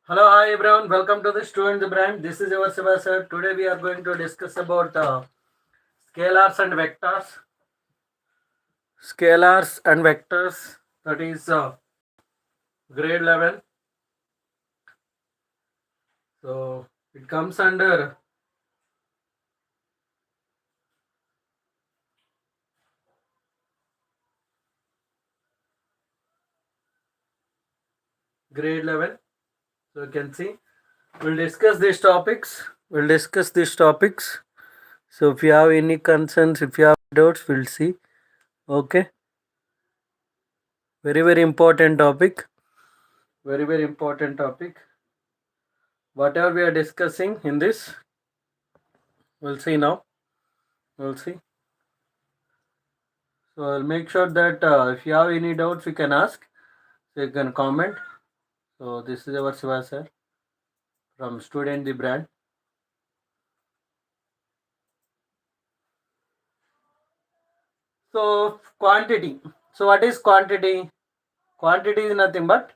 Hello, hi everyone. Welcome to the Student the Brand. This is your Siva sir. Today we are going to discuss about scalars and vectors. Scalars and vectors. That is grade 11. So it comes under grade 11. So you can see we'll discuss these topics. So if you have any concerns, if you have doubts, we'll see. Okay. Very important topic. Very important topic. Whatever we are discussing in this, we'll see now. We'll see. So I'll make sure that if you have any doubts, you can ask. So you can comment. So this is our Siva sir from Student the Brand. So quantity. So what is quantity? Quantity is nothing but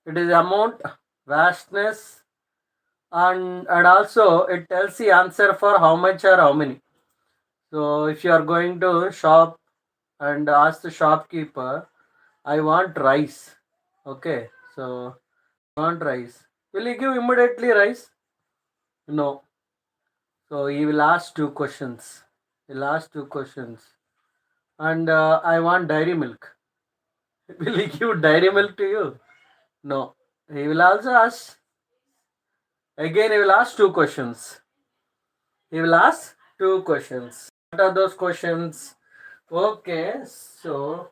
it is amount, vastness, and also it tells the answer for how much or how many. So if you are going to shop and ask the shopkeeper, I want rice. Okay, so I want rice. Will he give immediately rice? No. So he will ask two questions. He'll ask two questions. And I want dairy milk. Will he give dairy milk to you? No. He will also ask. Again, he will ask two questions. He will ask two questions. What are those questions? Okay, so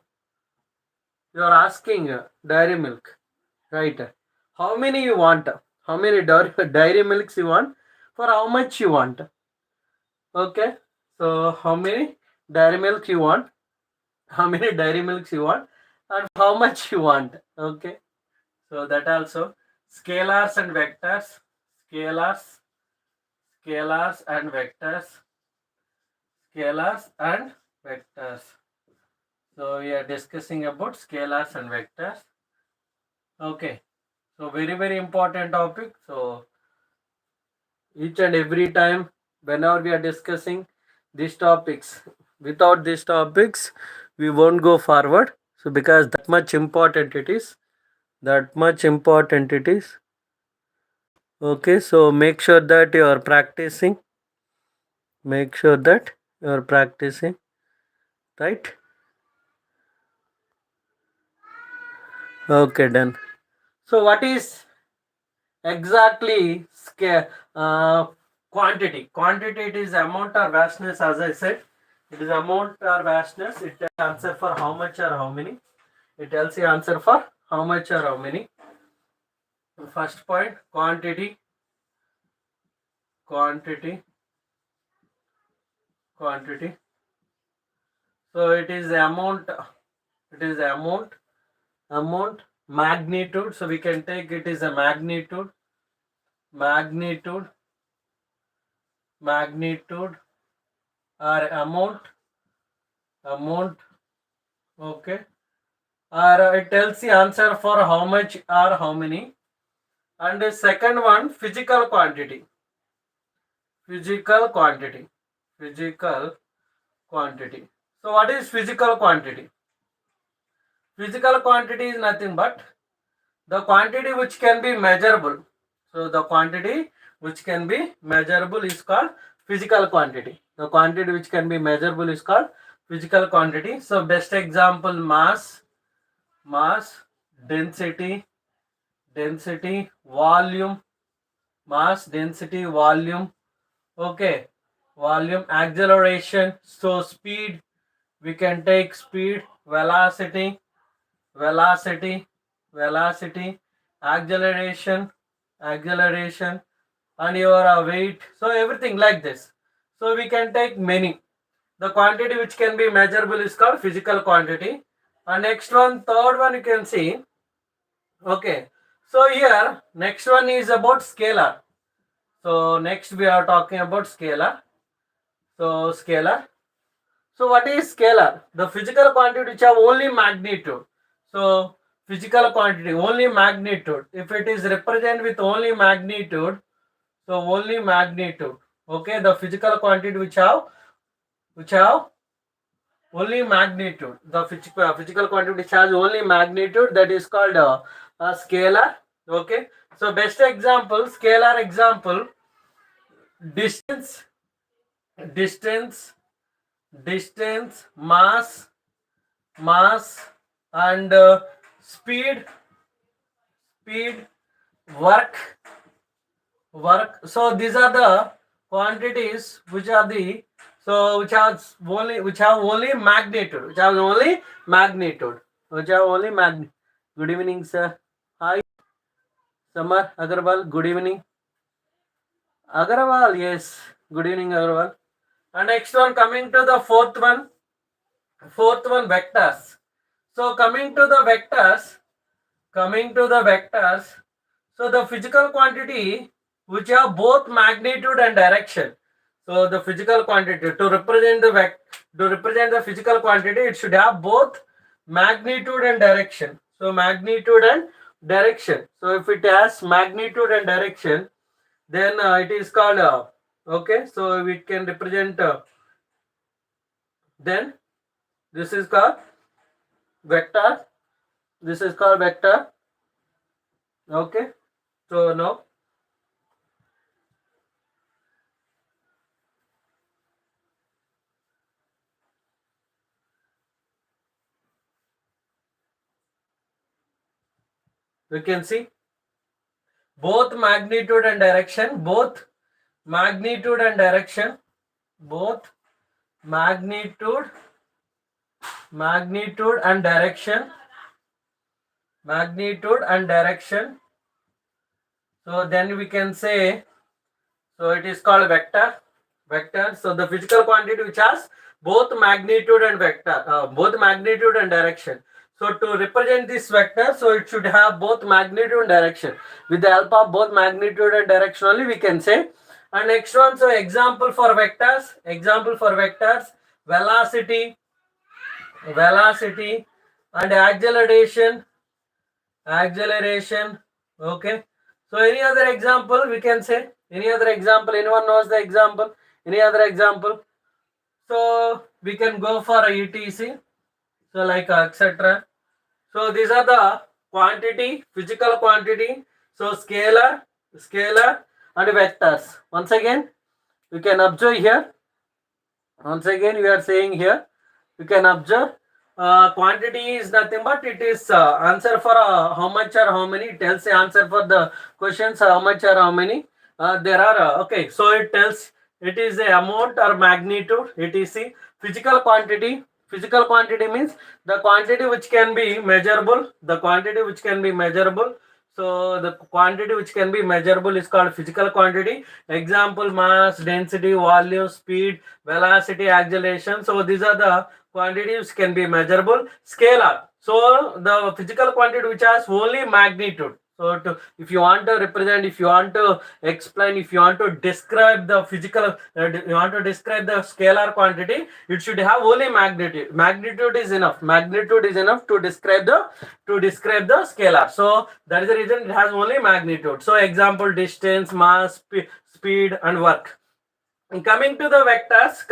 you are asking dairy milk, right? How many you want? How many dairy milks you want? For how much you want? Okay, so how many dairy milk you want? How many dairy milks you want? And how much you want? Okay, so that also scalars and vectors, scalars, scalars and vectors, scalars and vectors. So we are discussing about scalars and vectors. Okay, so very important topic. So each and every time whenever we are discussing these topics, without these topics we won't go forward. So because that much important it is, that much important it is. Okay, so make sure that you are practicing, make sure that you are practicing, right? Okay, done. So what is exactly quantity? Quantity, it is amount or vastness. As I said, it is amount or vastness. It tells answer for how much or how many. It tells the answer for how much or how many. First point, quantity, quantity, quantity. So it is amount, it is amount, magnitude. So we can take it is a magnitude, magnitude, magnitude, or amount, okay, or it tells the answer for how much or how many. And the second one, physical quantity, physical quantity, physical quantity. So what is physical quantity? Physical quantity is nothing but the quantity which can be measurable. So the quantity which can be measurable is called physical quantity. The quantity which can be measurable is called physical quantity. So best example, mass, density, volume, mass, density, volume, okay, volume, acceleration. So speed, we can take speed, velocity, acceleration, and your weight. So everything like this. So we can take many. The quantity which can be measurable is called physical quantity. And next one, third one, you can see. Okay, so here next one is about scalar. So next we are talking about scalar. So scalar. So what is scalar? The physical quantity which have only magnitude. So physical quantity, only magnitude. If it is represented with only magnitude, so only magnitude. Okay, the physical quantity which have only magnitude. The physical quantity which has only magnitude, that is called a scalar. Okay, so best example, scalar example, distance, distance, distance, mass, and speed, work, So these are the quantities which are the, so which have only magnitude, which have only magnitude. Good evening, sir. Hi, Samar Agarwal. Good evening, Agarwal. Yes, good evening, Agarwal. And next one, coming to the fourth one, vectors. So coming to the vectors, so the physical quantity which have both magnitude and direction. So the physical quantity to represent the physical quantity, it should have both magnitude and direction. So magnitude and direction. So if it has magnitude and direction, then it is called okay. So we can represent then this is called vector. This is called vector. Okay. So now we can see both magnitude and direction, both magnitude and direction, both magnitude and direction, magnitude and direction. So then we can say, so it is called vector. So the physical quantity which has both magnitude and both magnitude and direction. So to represent this vector, so it should have both magnitude and direction. With the help of both magnitude and direction only we can say. And next one, so example for vectors, velocity, and acceleration. Okay. So any other example we can say? Any other example? Anyone knows the example? Any other example? So we can go for a ETC. So like etc. So these are the quantity, physical quantity. So scalar, and vectors. Once again, you can observe here. Once again, we are saying here, you can observe quantity is nothing but it is answer for how much or how many. It tells the answer for the questions how much or how many. There are okay, so it tells it is the amount or magnitude. etc. Physical quantity. Physical quantity means the quantity which can be measurable. So the quantity which can be measurable is called physical quantity. Example: mass, density, volume, speed, velocity, acceleration. So these are the quantities can be measurable. Scalar. So the physical quantity which has only magnitude. So if you want to represent, if you want to explain, if you want to describe the physical, you want to describe the scalar quantity, it should have only magnitude. Magnitude is enough to describe the scalar. So that is the reason it has only magnitude. So example: distance, mass, speed, and work. Coming to the vectors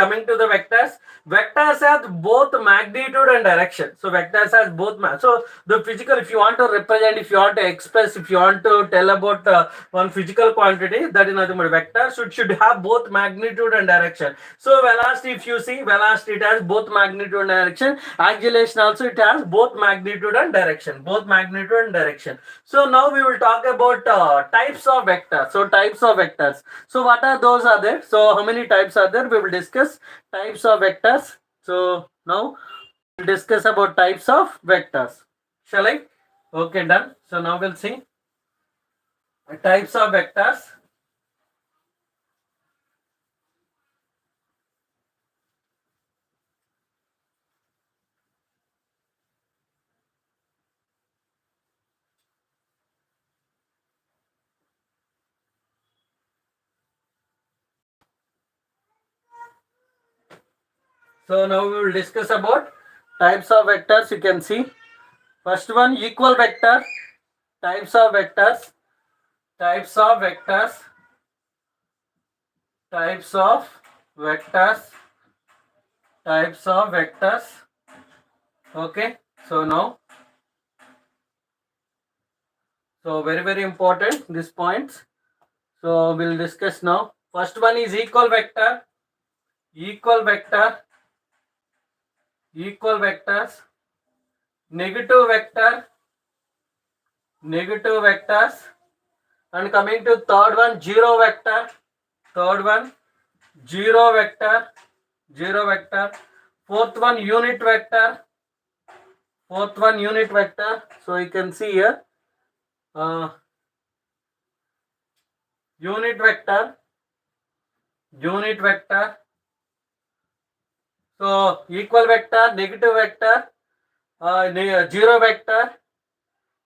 have both magnitude and direction. So vectors has both so the physical, if you want to represent, if you want to express, if you want to tell about one physical quantity, that is nothing but vector. So it should have both magnitude and direction. So velocity, if you see, velocity, it has both magnitude and direction. Acceleration also, it has both magnitude and direction. So now we will talk about types of vectors. So what are those are there? So how many types are there? We will discuss types of vectors. So now we'll discuss about types of vectors. Shall I? Okay, done. So now we'll see types of vectors. So now we will discuss about types of vectors. You can see First one, equal vector, types of vectors, types of vectors, types of vectors, types of vectors. Okay, so now, so very important these points. So we'll discuss now. First one is equal vector, equal vector, equal vectors, negative vector, negative vectors, and coming to third one, zero vector, third one, zero vector, zero vector, fourth one, unit vector, fourth one, unit vector. So you can see here, unit vector, unit vector. So equal vector, negative vector, zero vector,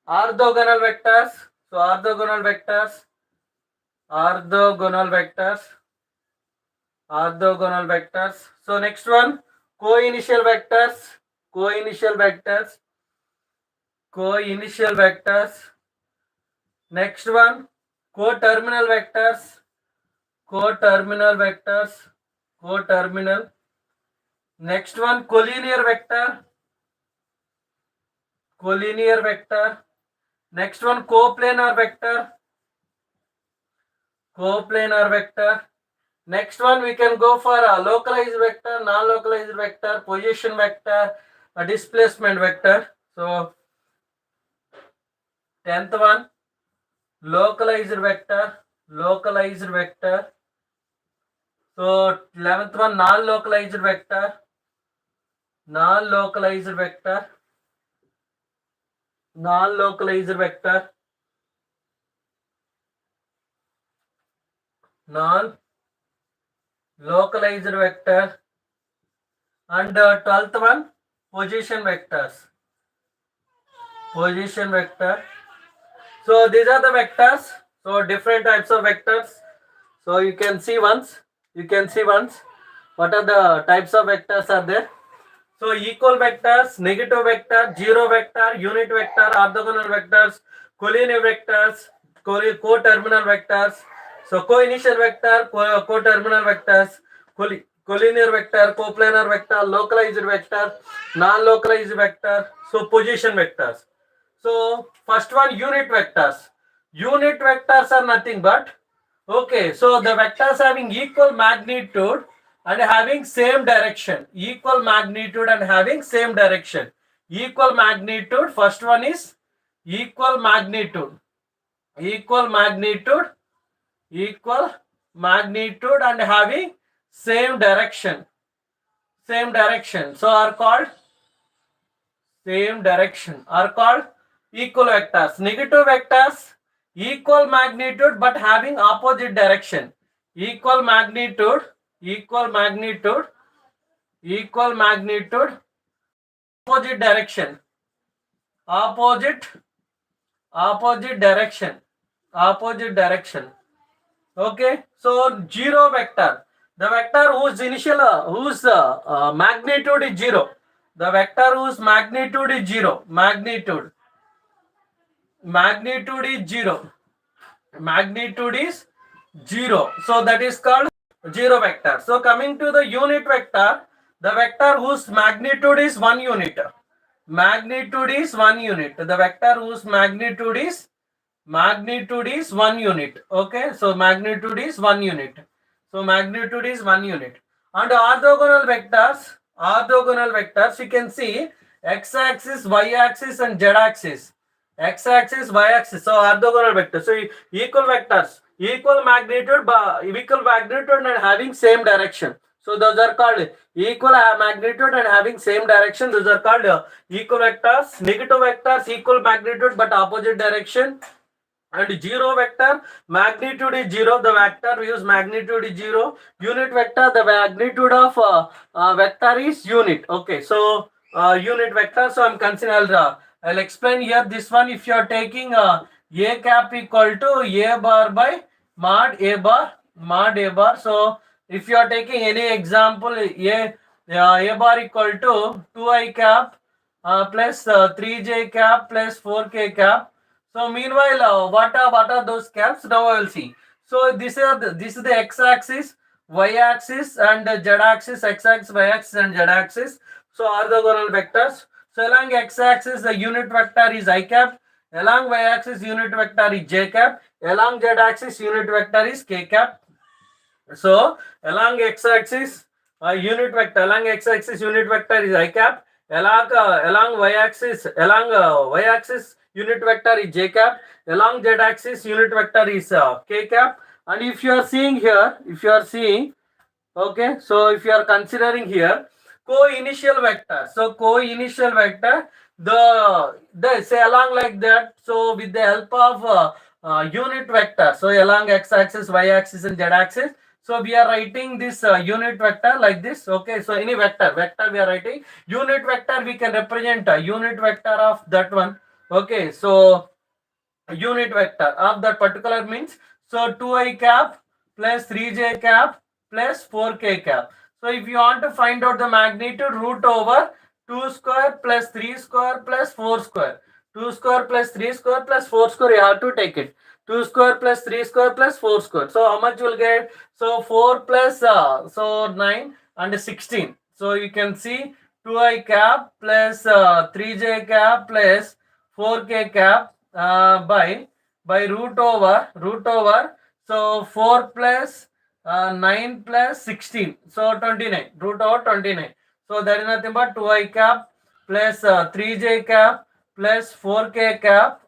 orthogonal vectors. So orthogonal vectors, orthogonal vectors, orthogonal vectors. So next one, co-initial vectors, co-initial vectors, co-initial vectors. Next one, co-terminal vectors, co-terminal vectors, co-terminal. Next one, collinear vector, collinear vector. Next one, coplanar vector, coplanar vector. Next one, we can go for a localized vector, non-localized vector, position vector, a displacement vector. So 10th one, localized vector, localized vector. So 11th one, non-localized vector, non-localized vector, non-localized vector, non-localized vector, and 12th one, position vectors, position vector. So these are the vectors. So different types of vectors. So you can see once, what are the types of vectors are there. So equal vectors, negative vector, zero vector, unit vector, orthogonal vectors, collinear vectors, co-terminal vectors. So co-initial vector, co-terminal vectors, collinear vector, coplanar vector, localized vector, non-localized vector. So position vectors. So first one, unit vectors. Unit vectors are nothing but, okay, so the vectors having equal magnitude and having same direction, equal magnitude and having same direction, equal magnitude. First one is equal magnitude, equal magnitude, equal magnitude and having same direction, same direction. So are called same direction, are called equal vectors. Negative vectors, equal magnitude but having opposite direction, equal magnitude, equal magnitude, equal magnitude, opposite direction, opposite direction, opposite direction. Okay, so zero vector, the vector whose initial magnitude is zero, the vector whose magnitude is zero, magnitude is zero, magnitude is zero, so that is called zero vector. So coming to the unit vector, the vector whose magnitude is 1 unit, magnitude is 1 unit, the vector whose magnitude is 1 unit. Okay, so magnitude is 1 unit, so magnitude is 1 unit. And orthogonal vectors, you can see x-axis, y-axis and z-axis, x-axis, y-axis. So orthogonal vectors, so equal vectors, equal magnitude and having same direction. So those are called equal magnitude and having same direction. Those are called equal vectors. Negative vectors, equal magnitude but opposite direction. And zero vector, magnitude is zero, the vector whose magnitude is zero. Unit vector, the magnitude of vector is unit. Okay, so unit vector. So I'm considering, I'll explain here this one. If you are taking a cap equal to a bar by mod a bar, mod a bar. So if you are taking any example, a bar equal to 2I cap plus 3j cap plus 4k cap. So meanwhile, what are those caps? Now I will see. So this is the x-axis, y-axis, and z-axis. X-axis, y-axis, and z-axis. So orthogonal vectors. So along x-axis, the unit vector is I cap. Along y-axis, unit vector is j cap. Along z-axis, unit vector is k cap. So along x-axis, unit vector is I cap. Along y-axis, unit vector is j cap. Along z-axis, unit vector is k cap. And if you are seeing here, okay, so if you are considering here co-initial vector, so co-initial vector, the say along like that. So with the help of unit vector, so along x-axis, y-axis, and z-axis. So we are writing this unit vector like this. Okay, so any vector we are writing unit vector. We can represent a unit vector of that one. Okay, so unit vector of that particular means, so 2i cap plus 3j cap plus 4k cap. So if you want to find out the magnitude, root over 2 square plus 3 square plus 4 square. 2 square plus 3 square plus 4 square, you have to take it. 2 square plus 3 square plus 4 square. So how much you will get? So 4 plus so 9 and 16. So you can see 2i cap plus 3j cap plus 4k cap by root over. So 4 plus 9 plus 16, so 29, root over 29. So that is nothing but 2i cap plus 3j cap plus 4k cap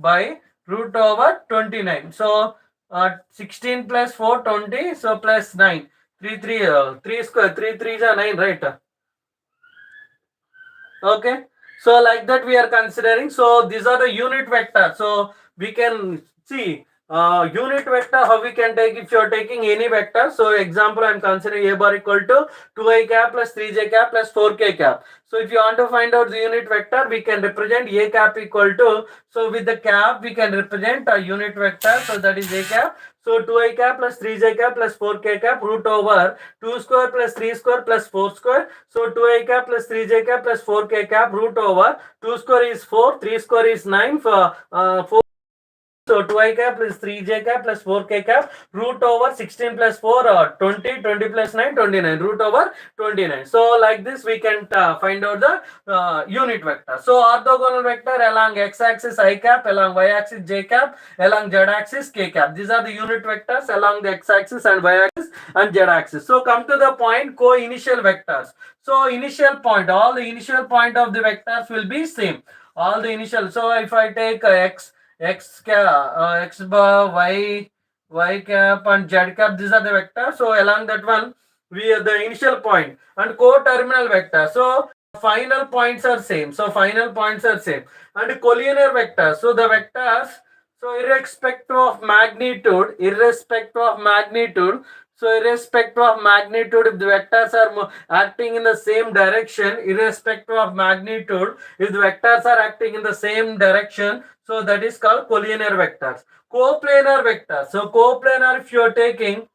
by root over 29. So 16 plus 4, 20, so plus 9, 3 square, 3 is 9, right? Okay, so like that we are considering. So these are the unit vector. So we can see unit vector how we can take if you are taking any vector. So example, I am considering a bar equal to 2i cap plus 3j cap plus 4k cap. So if you want to find out the unit vector, we can represent a cap equal to, so with the cap we can represent a unit vector. So that is a cap. So 2i cap plus 3j cap plus 4k cap root over 2 square plus 3 square plus 4 square. So 2i cap plus 3j cap plus 4k cap root over 2 square is 4, 3 square is 9, 4. So 2i cap plus 3j cap plus 4k cap root over 16 plus 4 20, 20 plus 9 29, root over 29. So like this we can find out the unit vector. So orthogonal vector along x-axis I cap, along y-axis j cap, along z-axis k cap. These are the unit vectors along the x-axis and y-axis and z-axis. So come to the point co-initial vectors. So initial point, all the initial point of the vectors will be same. All the initial. So if I take x bar, y cap, and z cap, these are the vectors. So along that one, we have the initial point and co-terminal vector. So final points are same. So final points are same. And collinear vector. So the vectors, so irrespective of magnitude, so irrespective of magnitude, if the vectors are acting in the same direction, irrespective of magnitude, if the vectors are acting in the same direction, so that is called collinear vectors. Coplanar vectors. So coplanar, if you are taking,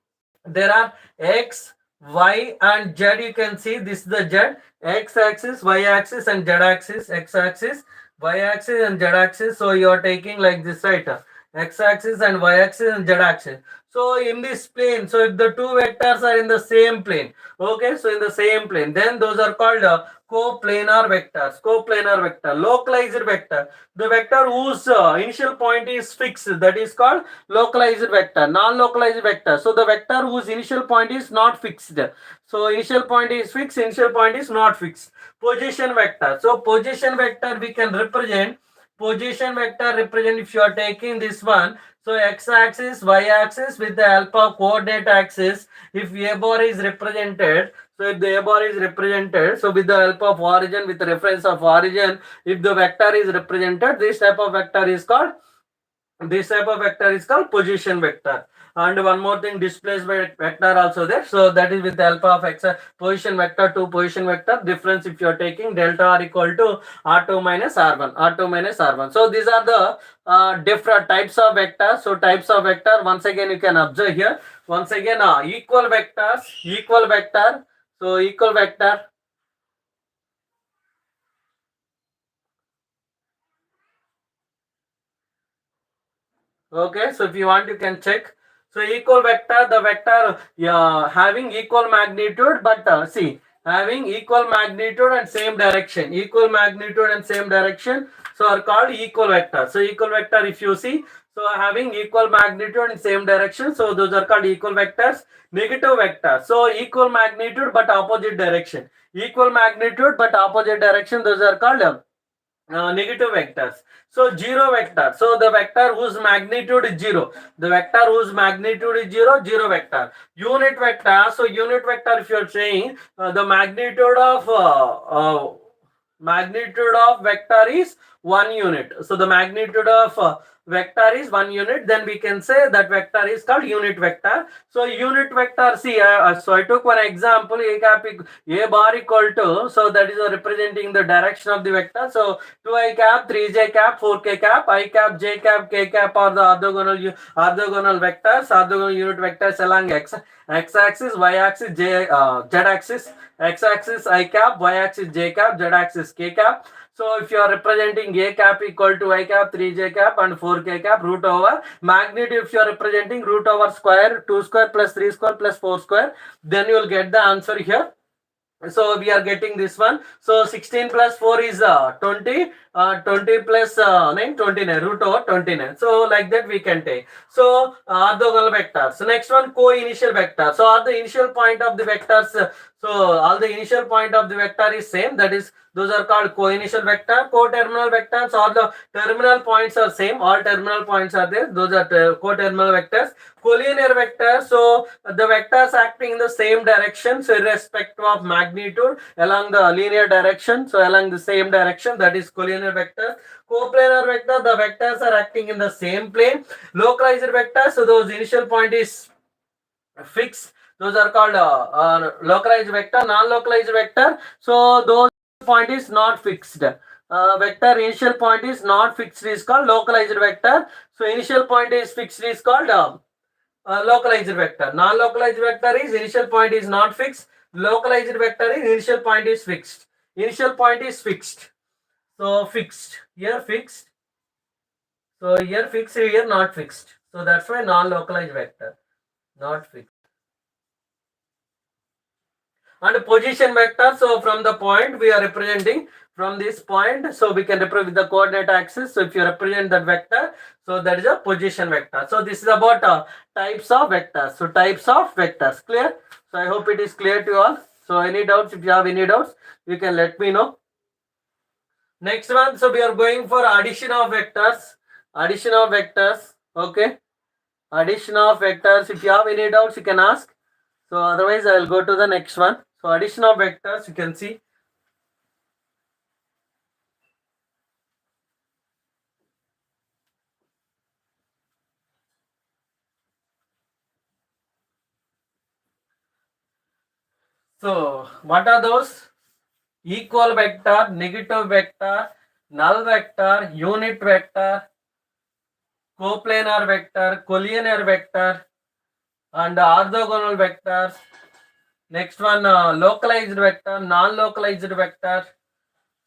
there are x, y, and z. You can see this is the z, x-axis, y-axis, and z-axis. X-axis, y-axis, and z-axis. So you are taking like this, right? X-axis and y-axis and z-axis. So in this plane, so if the two vectors are in the same plane, okay, so in the same plane, then those are called coplanar vectors. Coplanar vector. Localized vector, the vector whose initial point is fixed, that is called localized vector. Non-localized vector, so the vector whose initial point is not fixed. So initial point is fixed, initial point is not fixed. Position vector. So position vector we can represent. Position vector represent, if you are taking this one, so x-axis, y-axis with the help of coordinate axis. If a bar is represented, so if the a bar is represented, so with the help of origin, with the reference of origin, if the vector is represented, this type of vector is called position vector. And one more thing, displacement vector also there. So that is with the help of position vector to position vector. Difference if you are taking delta r equal to r2 minus r1. So these are the different types of vectors. So types of vector, once again you can observe here. Once again, equal vector. So equal vector. Okay, so if you want, you can check. So equal vector, the vector having equal magnitude, but see, having equal magnitude and same direction, equal magnitude and same direction, so are called equal vector. So equal vector, if you see, so having equal magnitude and same direction, so those are called equal vectors. Negative vector, so equal magnitude but opposite direction, equal magnitude but opposite direction, those are called negative vectors. So zero vector, so the vector whose magnitude is zero, the vector whose magnitude is zero, zero vector. Unit vector, so unit vector, if you are saying the magnitude of vector is 1 unit, so the magnitude of vector is 1 unit, then we can say that vector is called unit vector. So unit vector, see, so I took one example, a bar equal to, so that is representing the direction of the vector. So 2i cap, 3j cap, 4k cap, I cap, j cap, k cap are the orthogonal vectors, orthogonal unit vectors along x-axis, y-axis, z-axis, x-axis I cap, y-axis j cap, z-axis k cap. So if you are representing a cap equal to I cap, 3j cap and 4k cap, root over magnitude, if you are representing root over square, 2 square plus 3 square plus 4 square, then you will get the answer here. So we are getting this one. So 16 plus 4 is 20, 20 plus 9, 29, root over 29. So like that we can take. So orthogonal vectors. So next one, co-initial vector. So all the initial point of the vectors, so all the initial point of the vector is same, that is, those are called co-initial vector. Co-terminal vectors, all the terminal points are same, all terminal points are there, those are co-terminal vectors. Collinear vector, so the vectors acting in the same direction, so irrespective of magnitude along the linear direction, so along the same direction, that is collinear vector. Coplanar vector, the vectors are acting in the same plane. Localized vector, so those initial point is fixed, those are called localized vector. Non-localized vector, so those point is not fixed. Vector initial point is not fixed is called localized vector. So initial point is fixed is called localized vector. Non-localized vector is initial point is not fixed. Localized vector is initial point is fixed. Initial point is fixed. So fixed. Here fixed. So here fixed, here not fixed. So that's why non-localized vector. Not fixed. And position vector, so from the point we are representing from this point, so we can represent with the coordinate axis. So if you represent that vector, so that is a position vector. So this is about types of vectors. So types of vectors, clear? So I hope it is clear to you all. So any doubts, if you have any doubts, you can let me know. Next one, so we are going for addition of vectors. Addition of vectors, okay? Addition of vectors, if you have any doubts, you can ask. So otherwise, I will go to the next one. So addition of vectors, you can see. So what are those? Equal vector, negative vector, null vector, unit vector, coplanar vector, collinear vector, and orthogonal vectors. Next one, localized vector, non-localized vector.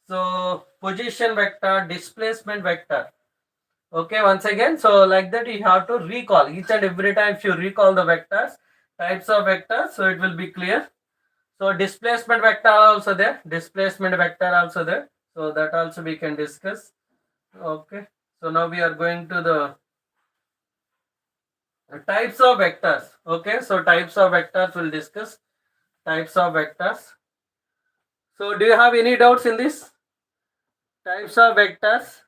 So position vector, displacement vector. Okay, once again, so like that you have to recall each and every time. If you recall the vectors, types of vectors, so it will be clear. So displacement vector also there, displacement vector also there. So that also we can discuss. Okay, so now we are going to the types of vectors. Okay, so types of vectors we'll discuss. Types of vectors. So do you have any doubts in this? Types of vectors.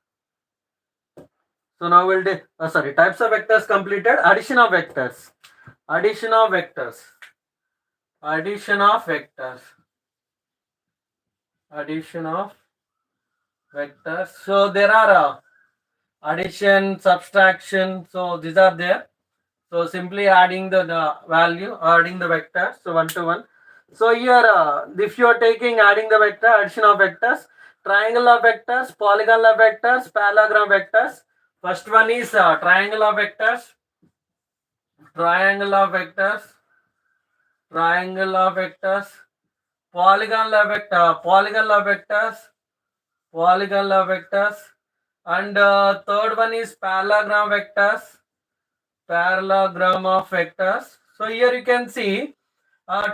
So now we'll do, types of vectors completed. Addition of vectors. Addition of vectors. Addition of vectors. Addition of vectors. So there are addition, subtraction. So these are there. So simply adding the value, adding the vectors. So 1 to 1. So here, if you are taking adding the vector, addition of vectors, triangle of vectors, polygon of vectors, parallelogram vectors. First one is triangle of vectors. Triangle of vectors. Triangle of vectors. Polygon of vector. Polygon of vectors. Polygon of vectors. And third one is parallelogram vectors. parallelogram of vectors. So here you can see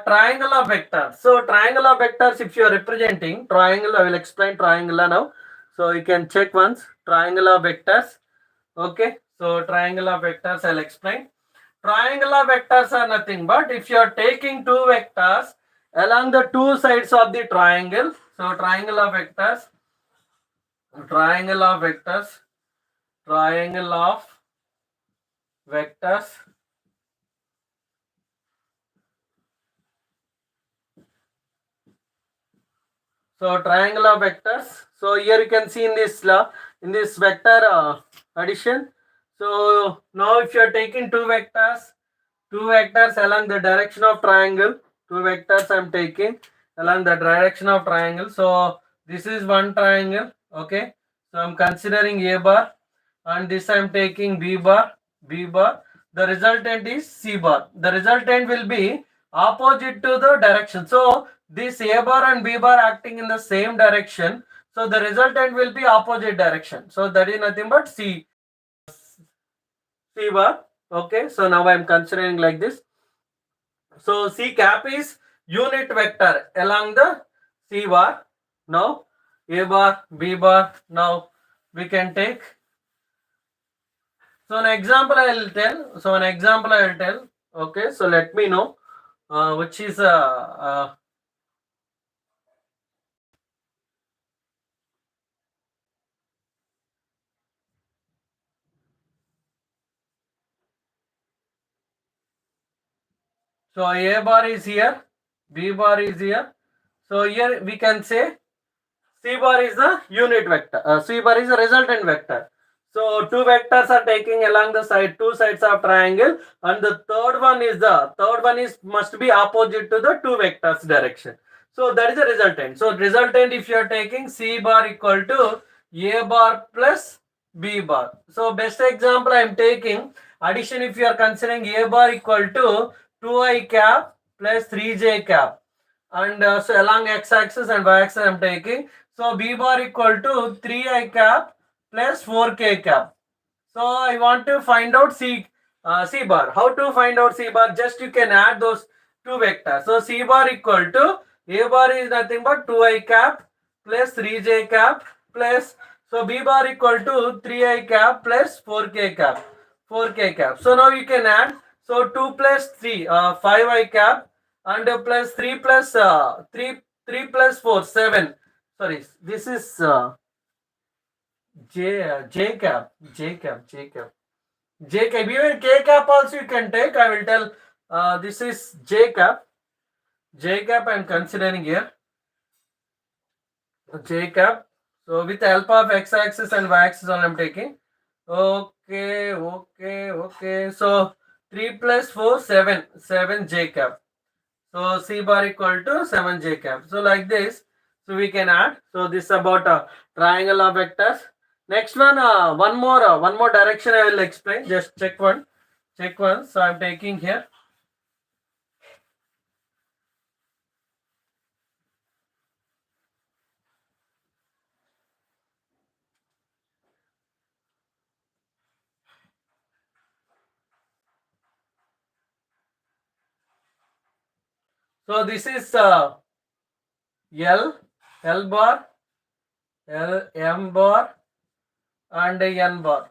triangle of vectors. So triangle of vectors, if you are representing triangle, I will explain triangle now. So you can check once triangle of vectors. Okay, so triangle of vectors I'll explain. Triangle of vectors are nothing but if you are taking two vectors along the two sides of the triangle. So triangle of vectors, triangle of vectors, triangle of vectors. So triangle of vectors. So here you can see in this vector addition. So now if you are taking two vectors along the direction of triangle, two vectors I am taking along the direction of triangle. So this is one triangle. Okay. So I am considering A bar, and this I am taking B bar, B bar. The resultant is C bar. The resultant will be opposite to the direction. So this A bar and B bar acting in the same direction. So the resultant will be opposite direction. So that is nothing but C bar. Okay. So now I am considering like this. So C cap is unit vector along the C bar. Now A bar, B bar. Now we can take. So an example I will tell. Okay. So let me know which is so A bar is here, B bar is here. So here we can say C bar is the unit vector. C bar is the resultant vector. So two vectors are taking along the two sides of triangle, and the third one is must be opposite to the two vectors direction. So that is the resultant. So resultant, if you are taking C bar equal to A bar plus B bar. So best example I am taking addition. If you are considering A bar equal to 2i cap plus 3j cap, and so along x-axis and y-axis I am taking. So B bar equal to 3i cap plus 4k cap. So I want to find out C bar. How to find out C bar? Just you can add those two vectors. So C bar equal to A bar is nothing but 2i cap plus 3j cap plus, so B bar equal to 3i cap plus 4k cap. 4k cap. So now you can add. So 2 plus 3, 5i cap, and plus 3 plus 3 plus 4, 7. Sorry, this is J cap, J cap, J cap, J cap. Even K cap also you can take. I will tell. This is J cap. J cap I am considering here. J cap. So with the help of x-axis and y-axis I am taking. Okay. So 3 plus 4, 7. 7 J cap. So C bar equal to 7 J cap. So like this. So we can add. So this is about a triangle of vectors. Next one, one more direction I will explain. Just check one. So I am taking here. So this is L bar, M bar, and N bar.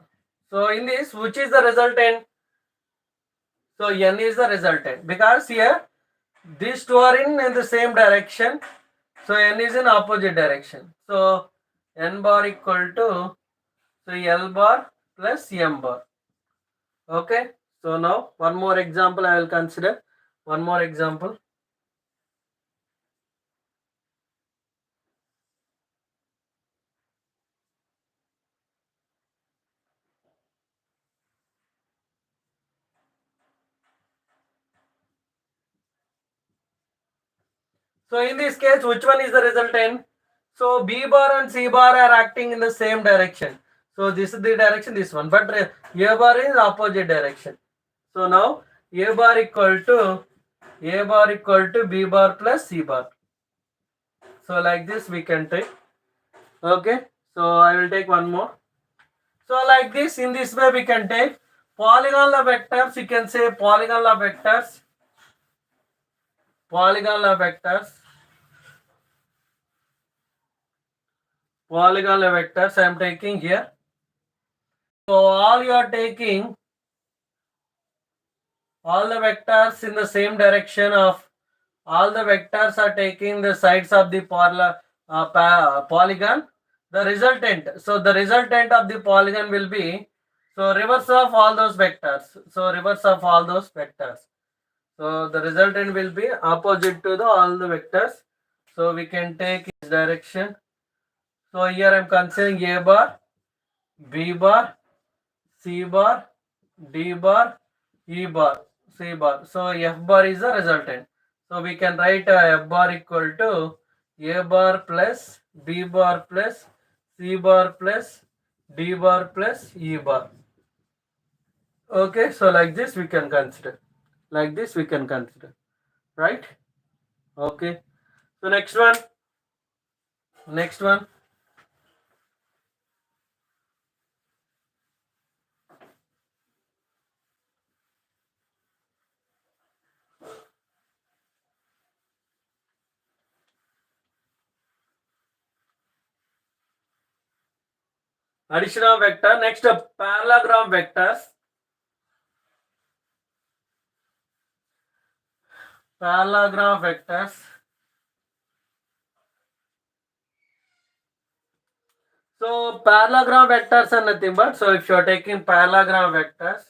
So in this, which is the resultant? So N is the resultant, because here these two are in the same direction. So N is in opposite direction. So N bar equal to, so L bar plus M bar. Okay. So now one more example I will consider. One more example. So in this case, which one is the resultant? So B bar and C bar are acting in the same direction. So this is the direction, this one. But A bar is opposite direction. So now A bar equal to B bar plus C bar. So like this we can take. Okay. So I will take one more. So like this, in this way we can take Polygonal vectors, you can say polygonal vectors. Polygonal vectors. Polygonal vectors I am taking here. So all you are taking all the vectors in the same direction of all the vectors are taking the sides of the polygon. The resultant. So the resultant of the polygon will be so reverse of all those vectors. So reverse of all those vectors. So the resultant will be opposite to the all the vectors. So we can take this direction. So here I am considering A bar, B bar, C bar, D bar, E bar, C bar. So F bar is the resultant. So we can write F bar equal to A bar plus B bar plus C bar plus D bar plus E bar. Okay, so like this we can consider. Like this we can consider. Right? Okay. So next one. Next one. Addition of vector. Next parallelogram vectors. Parallelogram vectors. So parallelogram vectors are nothing but, so if you are taking parallelogram vectors,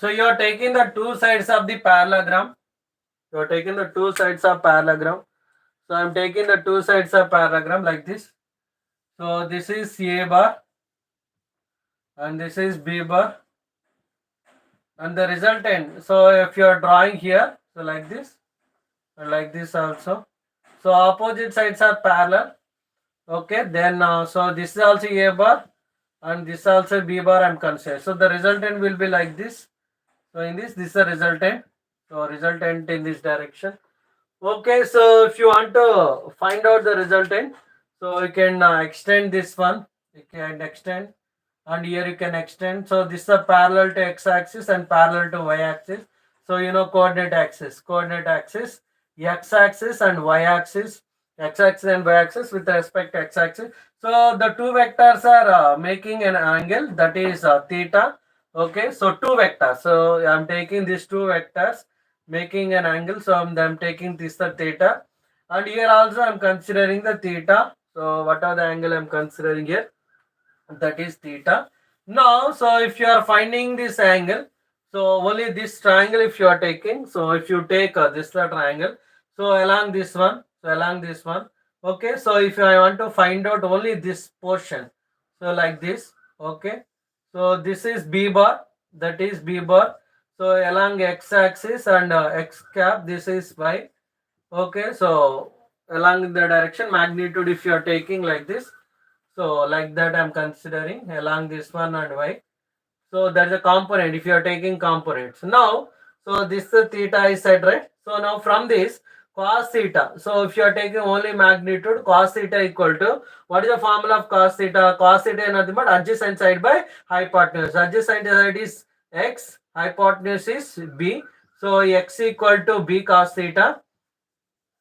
so you are taking the two sides of the parallelogram. You are taking the two sides of parallelogram. So I am taking the two sides of parallelogram like this. So this is A bar and this is B bar and the resultant. So if you are drawing here, so like this and like this also. So opposite sides are parallel. Okay, then so this is also A bar and this also B bar I am considering. So the resultant will be like this. So in this is the resultant. So resultant in this direction. Okay, so if you want to find out the resultant, so you can extend this one. You can extend, and here you can extend. So this is a parallel to x-axis and parallel to y-axis. So you know coordinate axis, x-axis and y-axis, x-axis and y-axis with respect to x-axis. So the two vectors are making an angle, that is theta. Okay, so two vectors. So I am taking these two vectors making an angle. So I'm taking this the theta, and here also I'm considering the theta. So what are the angle I'm considering here? That is theta. Now, so if you are finding this angle, so only this triangle if you are taking. So if you take this the triangle, so along this one, okay. So if I want to find out only this portion, so like this, okay. So this is B bar, that is B bar. So along x-axis and x cap, this is y. Okay, so along the direction magnitude, if you are taking like this, so like that I'm considering along this one and y. So there's a component if you are taking components. Now, so this theta is set, right? So now from this cos theta. So if you are taking only magnitude, cos theta equal to, what is the formula of cos theta? Cos theta is nothing but adjacent side by hypotenuse. Adjacent side is x, hypotenuse is b. So x equal to b cos theta.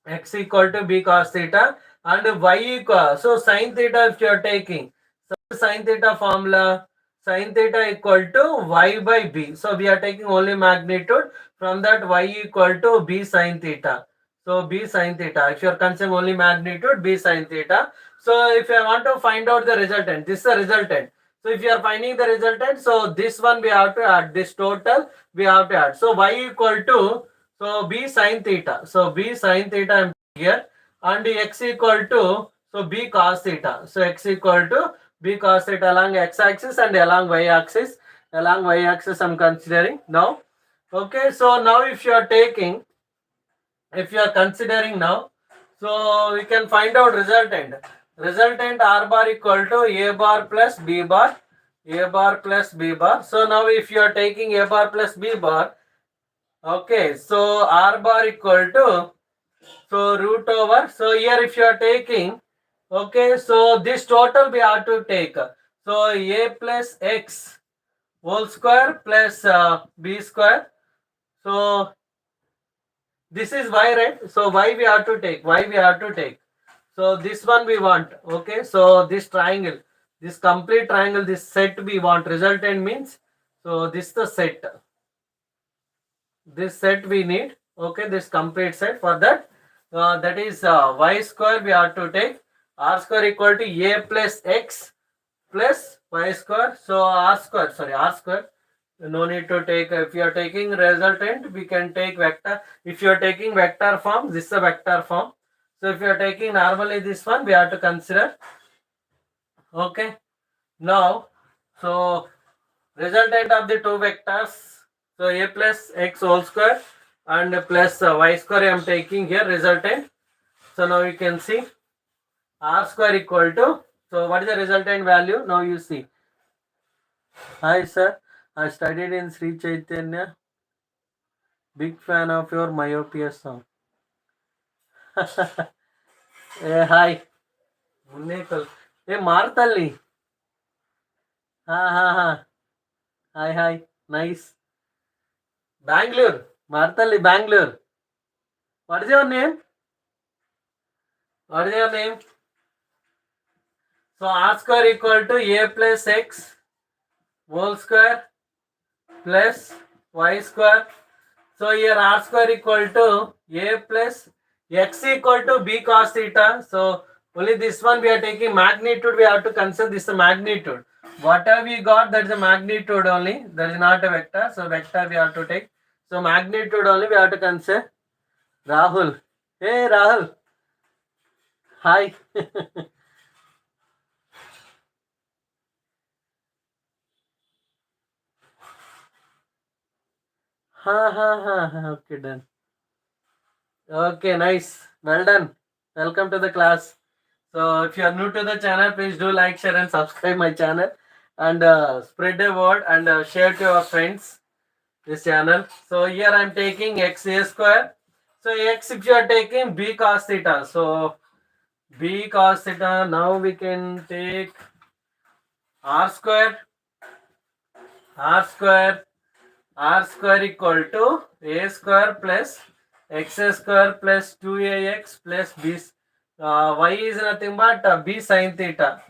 X equal to b cos theta and y equal, so sin theta if you are taking, so sin theta formula, sin theta equal to y by b. So we are taking only magnitude, from that y equal to b sin theta. So b sin theta, if you are considering only magnitude, b sin theta. So if I want to find out the resultant, this is the resultant. So if you are finding the resultant, so this one we have to add, this total we have to add. So y equal to, so b sin theta. So b sin theta I'm here, and x equal to, so b cos theta. So x equal to b cos theta along x-axis and along y-axis. Along y-axis I'm considering now. Okay, so now if you are taking, if you are considering now, so we can find out resultant. Resultant R bar equal to A bar plus B bar. A bar plus B bar. So now if you are taking A bar plus B bar, okay, so R bar equal to, so root over, so here if you are taking, okay, so this total we have to take. So A plus X whole square plus B square. So this is Y, right? So Y we have to take, Y we have to take. So this one we want, okay, so this triangle, this complete triangle, this set we want, resultant means, so this is the set, this set we need, okay, this complete set. For that, that is Y square we have to take, R square equal to A plus X plus Y square. So R square, no need to take, if you are taking resultant we can take vector, if you are taking vector form, this is a vector form. So if you are taking normally this one, we have to consider, okay. Now, so resultant of the two vectors, so A plus X whole square and plus Y square I am taking here resultant. So now you can see R square equal to, so what is the resultant value? Now you see. Hi sir, I studied in Sri Chaitanya. Big fan of your myopia song. Hi. Martali. Ha. Hi. Nice. Bangalore. Martali, Bangalore. What is your name? What is your name? So R square equal to A plus X whole square plus Y square. So here R square equal to A plus X equal to B cos theta. So only this one we are taking magnitude, we have to consider this a magnitude. Whatever we got, that is a magnitude only, that is not a vector. So vector we have to take. So magnitude only we have to consider. Rahul. Hey Rahul. Hi. Ha. Okay, done. Okay, nice. Well done. Welcome to the class. So if you are new to the channel, please do like, share and subscribe my channel, and spread the word and share to your friends this channel. So here I am taking x a square. So x, if you are taking b cos theta, so b cos theta, now we can take r square equal to a square plus x square plus 2ax plus b. Y is nothing but b sin theta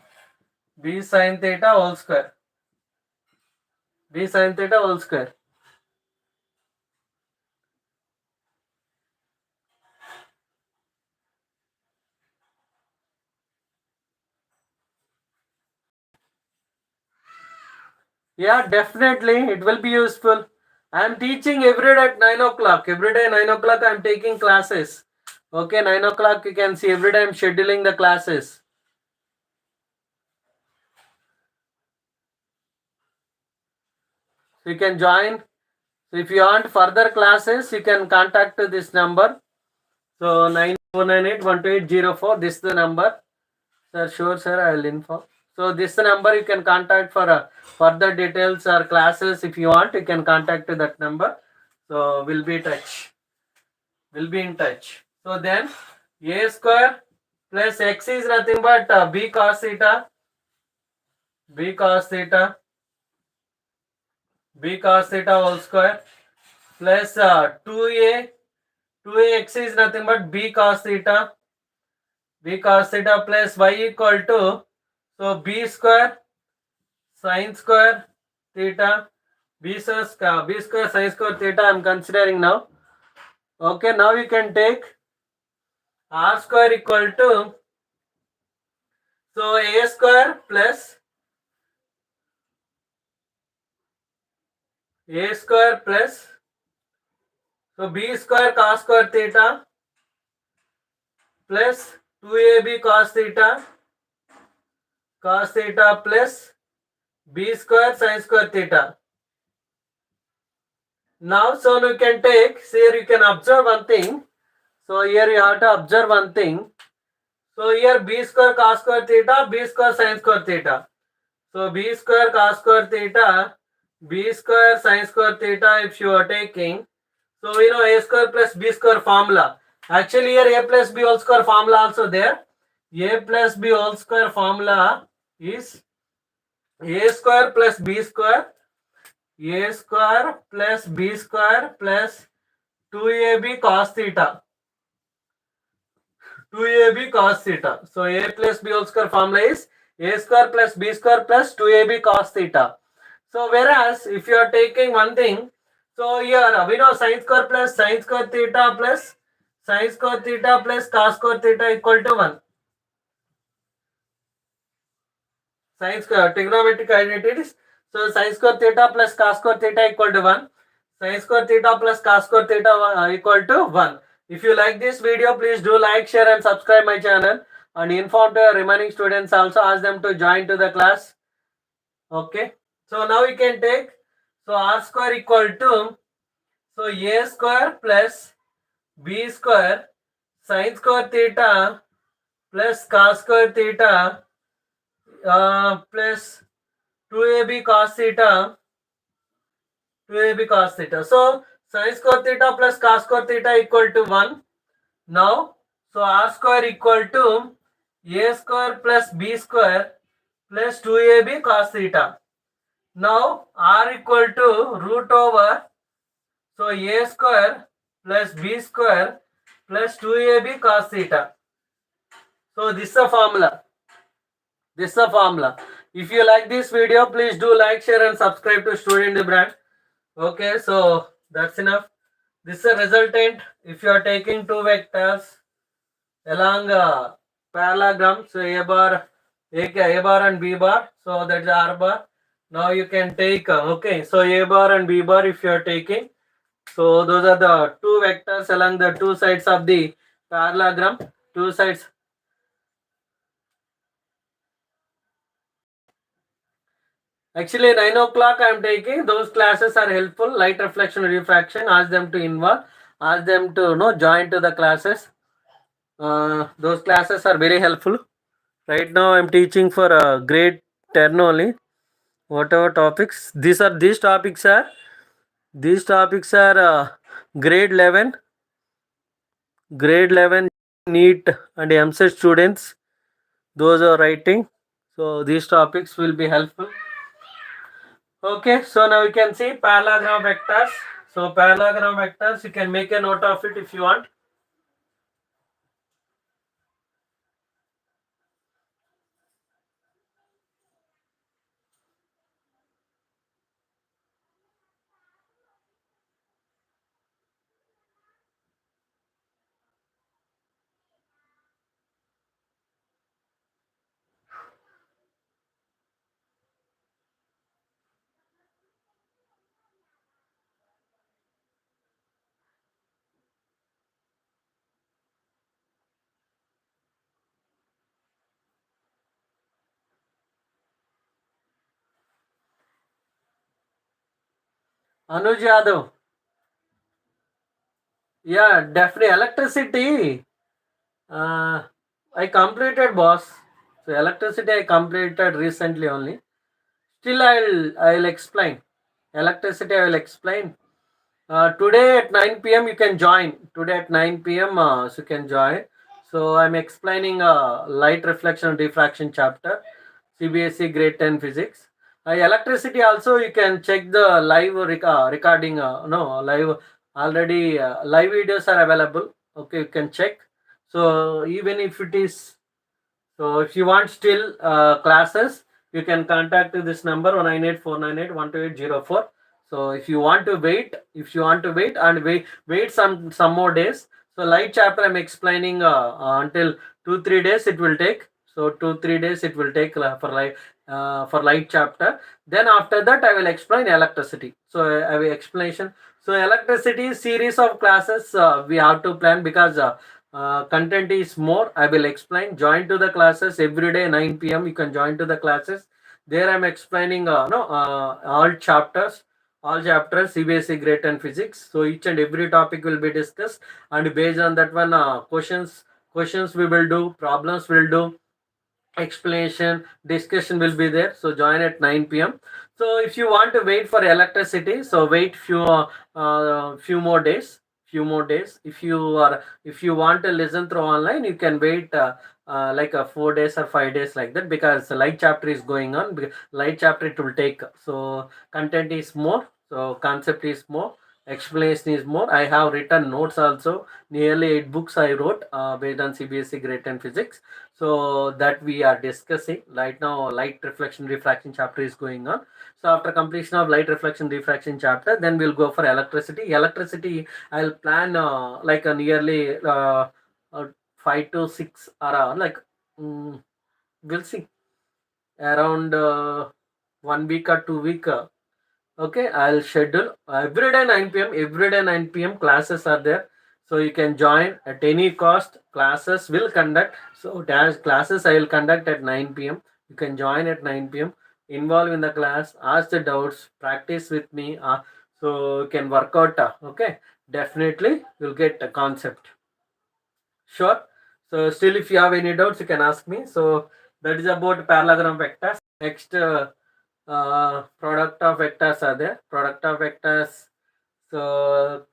whole square. B sin theta whole square. Yeah, definitely it will be useful. I am teaching every day at 9 o'clock. Every day 9 o'clock I am taking classes. Okay, 9 o'clock you can see every day I am scheduling the classes. So you can join. So if you want further classes, you can contact this number. So 9498-12804. This is the number. Sir, sure sir, I will inform. So this is the number you can contact for further details or classes. If you want, you can contact that number. So we'll be in touch. So then a square plus x is nothing but b cos theta whole square plus 2ax is nothing but b cos theta plus y equal to, so b square sin square theta, b square sin square theta I am considering now. Okay, now you can take r square equal to, so a square plus so b square cos square theta plus 2ab cos theta plus b square sin square theta. Now, so you can take, here you can observe one thing. So here you have to observe one thing. So here b square cos square theta, b square sin square theta. So b square cos square theta, b square sin square theta if you are taking. So we know a square plus b square formula. Actually here a plus b whole square formula also there. A plus b whole square formula is a square plus b square, a square plus b square plus 2ab cos theta. 2ab cos theta. So a plus b whole square formula is a square plus b square plus 2ab cos theta. So whereas if you are taking one thing, so here we know sin square plus sin square theta plus sin square theta plus cos square theta equal to 1. Sin square trigonometric identities. So sin square theta plus cos square theta equal to 1. Sin square theta plus cos square theta equal to 1. If you like this video, please do like, share and subscribe my channel and inform to your remaining students also. Ask them to join to the class. Okay. So now we can take, so r square equal to, so a square plus b square sin square theta plus cos square theta plus 2ab cos theta, 2ab cos theta. So sin square theta plus cos square theta equal to 1. Now, so r square equal to a square plus b square plus 2ab cos theta. Now r equal to root over, so a square plus b square plus 2ab cos theta. So this is the formula. This is the formula. If you like this video, please do like, share and subscribe to Student Brand. Okay, so that's enough. This is a resultant. If you are taking two vectors along a parallelogram, so a bar and b bar, so that's r bar. Now you can take, okay, so a bar and b bar if you are taking. So those are the two vectors along the two sides of the parallelogram, two sides. Actually 9 o'clock I am taking. Those classes are helpful. Light reflection, refraction. Ask them to involve. Ask them to join to the classes. Those classes are very helpful. Right now I am teaching for grade 10 only. Whatever topics. These topics are grade 11. Grade 11 NEET and EAMCET students. Those are writing. So these topics will be helpful. Okay, so now you can see parallelogram vectors. So parallelogram vectors, you can make a note of it if you want. Anuj Yadav. Yeah, definitely electricity. I completed, boss. So electricity I completed recently only. Still I'll explain. Electricity I will explain. Today at 9 p.m. you can join. Today at 9 p.m. So you can join. So I'm explaining light reflection and diffraction chapter, CBSE grade 10 physics. Electricity also you can check the live recording. No, live already live videos are available. Okay, you can check. So even if it is, so if you want still classes, you can contact this number 19849812804. So if you want to wait, and wait some more days. So light chapter I'm explaining until 2-3 days it will take. So 2-3 days it will take for light chapter. Then after that I will explain electricity. So I have explanation. So electricity series of classes we have to plan because content is more. I will explain. Join to the classes every day 9 p.m. You can join to the classes. There I'm explaining all chapters. CBSE grade 10 physics. So each and every topic will be discussed, and based on that one questions we will do, problems will do. explanation, discussion will be there. So join at 9 p.m. So if you want to wait for electricity, so wait few more days. Few more days. If you want to listen through online, you can wait like a 4 days or 5 days like that, because the light chapter is going on. Light chapter it will take. So content is more. So concept is more. Explanation is more. I have written notes also. Nearly 8 books I wrote based on CBSE grade 10 physics. So that we are discussing right now. Light reflection diffraction chapter is going on. So after completion of light reflection diffraction chapter, then we'll go for electricity. Electricity I'll plan like a nearly 5 to 6 or we'll see around 1 week or 2 week. Okay, I'll schedule every day 9 p.m. Every day 9 p.m. classes are there. So you can join at any cost. Classes will conduct. So dash classes I will conduct at 9 p.m. You can join at 9 p.m. Involve in the class, ask the doubts, practice with me. So you can work out. Okay, definitely you'll get a concept. Sure. So still, if you have any doubts, you can ask me. So that is about parallelogram vectors. Next, product of vectors are there. Product of vectors. So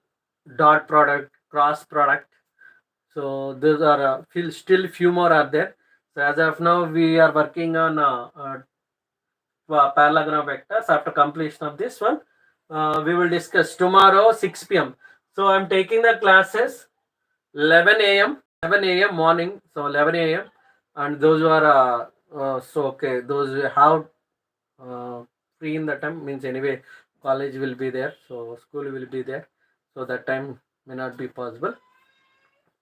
dot product, cross product. So those are still few more are there. So as of now, we are working on parallelogram vectors. After completion of this one, we will discuss tomorrow 6 p.m. So I'm taking the classes 11 a.m. 11 a.m. morning. So 11 a.m. and those who are so okay, those who have free in the time, means anyway college will be there, so school will be there, so that time may not be possible.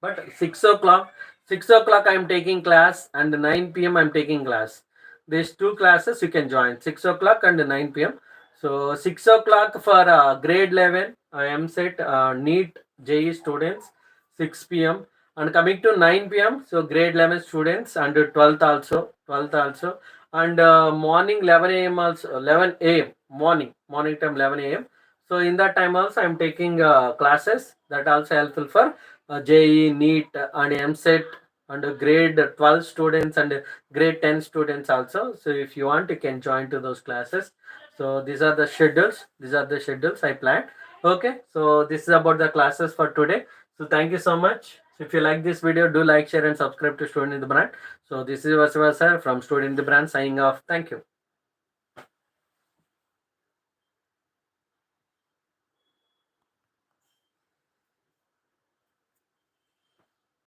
But 6 o'clock I am taking class, and 9 p.m. I am taking class. These two classes you can join 6 o'clock and 9 p.m. So 6 o'clock for grade 11 EAMCET NEET JEE students, 6 p.m. And coming to 9 p.m. so grade 11 students and 12th also, and morning 11 a.m. also, 11 a.m. morning time 11 a.m. So in that time also I am taking classes, that also helpful for JEE, NEET and EAMCET and grade 12 students and grade 10 students also. So if you want, you can join to those classes. So these are the schedules I planned. Okay, so this is about the classes for today. So thank you so much. So if you like this video, do like, share and subscribe to Student in the Brand. So this is Vasivasar from Student in the Brand signing off. Thank you.